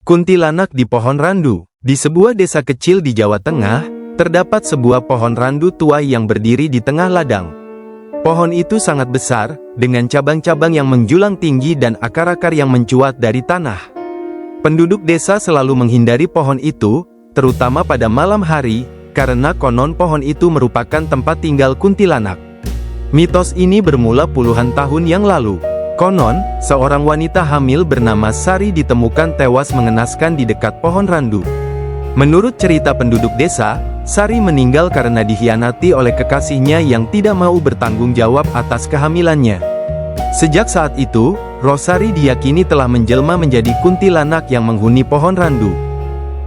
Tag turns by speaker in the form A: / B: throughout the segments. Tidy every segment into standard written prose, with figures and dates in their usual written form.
A: Kuntilanak di pohon randu. Di sebuah desa kecil di Jawa Tengah, terdapat sebuah pohon randu tua yang berdiri di tengah ladang. Pohon itu sangat besar, dengan cabang-cabang yang menjulang tinggi dan akar-akar yang mencuat dari tanah. Penduduk desa selalu menghindari pohon itu, terutama pada malam hari, karena konon pohon itu merupakan tempat tinggal kuntilanak. Mitos ini bermula puluhan tahun yang lalu. Konon, seorang wanita hamil bernama Sari ditemukan tewas mengenaskan di dekat pohon randu. Menurut cerita penduduk desa, Sari meninggal karena dikhianati oleh kekasihnya yang tidak mau bertanggung jawab atas kehamilannya. Sejak saat itu, roh Sari diyakini telah menjelma menjadi kuntilanak yang menghuni pohon randu.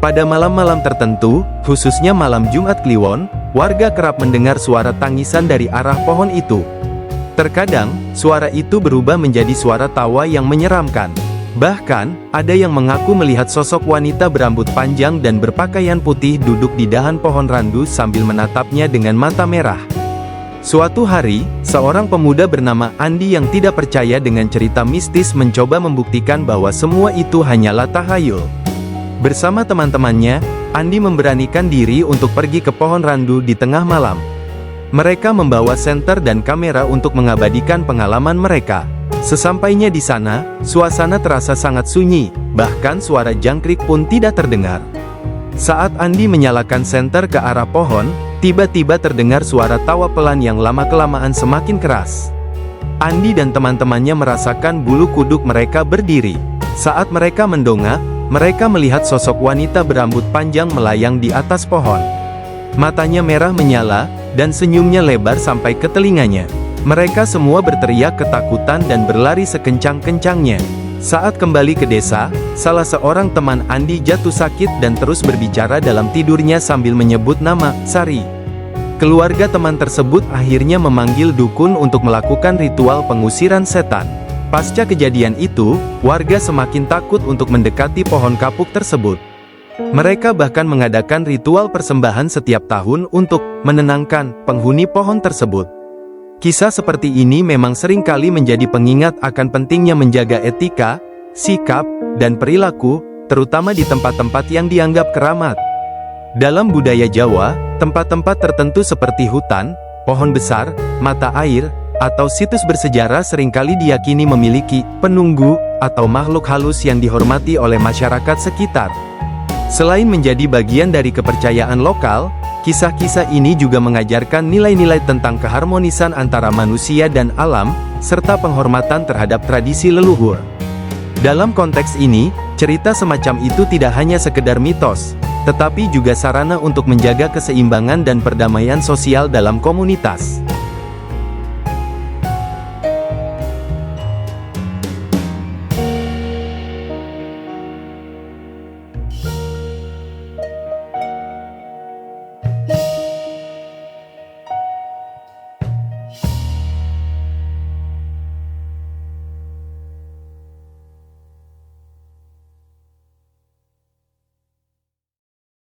A: Pada malam-malam tertentu, khususnya malam Jumat Kliwon, warga kerap mendengar suara tangisan dari arah pohon itu. Terkadang, suara itu berubah menjadi suara tawa yang menyeramkan. Bahkan, ada yang mengaku melihat sosok wanita berambut panjang dan berpakaian putih duduk di dahan pohon randu sambil menatapnya dengan mata merah. Suatu hari, seorang pemuda bernama Andi yang tidak percaya dengan cerita mistis mencoba membuktikan bahwa semua itu hanyalah tahayul. Bersama teman-temannya, Andi memberanikan diri untuk pergi ke pohon randu di tengah malam. Mereka membawa senter dan kamera untuk mengabadikan pengalaman mereka. Sesampainya di sana, suasana terasa sangat sunyi, bahkan suara jangkrik pun tidak terdengar. Saat Andi menyalakan senter ke arah pohon, tiba-tiba terdengar suara tawa pelan yang lama-kelamaan semakin keras. Andi dan teman-temannya merasakan bulu kuduk mereka berdiri. Saat mereka mendongak, mereka melihat sosok wanita berambut panjang melayang di atas pohon. Matanya merah menyala, dan senyumnya lebar sampai ke telinganya. Mereka semua berteriak ketakutan dan berlari sekencang-kencangnya. Saat kembali ke desa, salah seorang teman Andi jatuh sakit dan terus berbicara dalam tidurnya sambil menyebut nama Sari. Keluarga teman tersebut akhirnya memanggil dukun untuk melakukan ritual pengusiran setan. Pasca kejadian itu, warga semakin takut untuk mendekati pohon kapuk tersebut. Mereka bahkan mengadakan ritual persembahan setiap tahun untuk menenangkan penghuni pohon tersebut. Kisah seperti ini memang seringkali menjadi pengingat akan pentingnya menjaga etika, sikap, dan perilaku, terutama di tempat-tempat yang dianggap keramat. Dalam budaya Jawa, tempat-tempat tertentu seperti hutan, pohon besar, mata air, atau situs bersejarah seringkali diyakini memiliki penunggu atau makhluk halus yang dihormati oleh masyarakat sekitar. Selain menjadi bagian dari kepercayaan lokal, kisah-kisah ini juga mengajarkan nilai-nilai tentang keharmonisan antara manusia dan alam, serta penghormatan terhadap tradisi leluhur. Dalam konteks ini, cerita semacam itu tidak hanya sekedar mitos, tetapi juga sarana untuk menjaga keseimbangan dan perdamaian sosial dalam komunitas.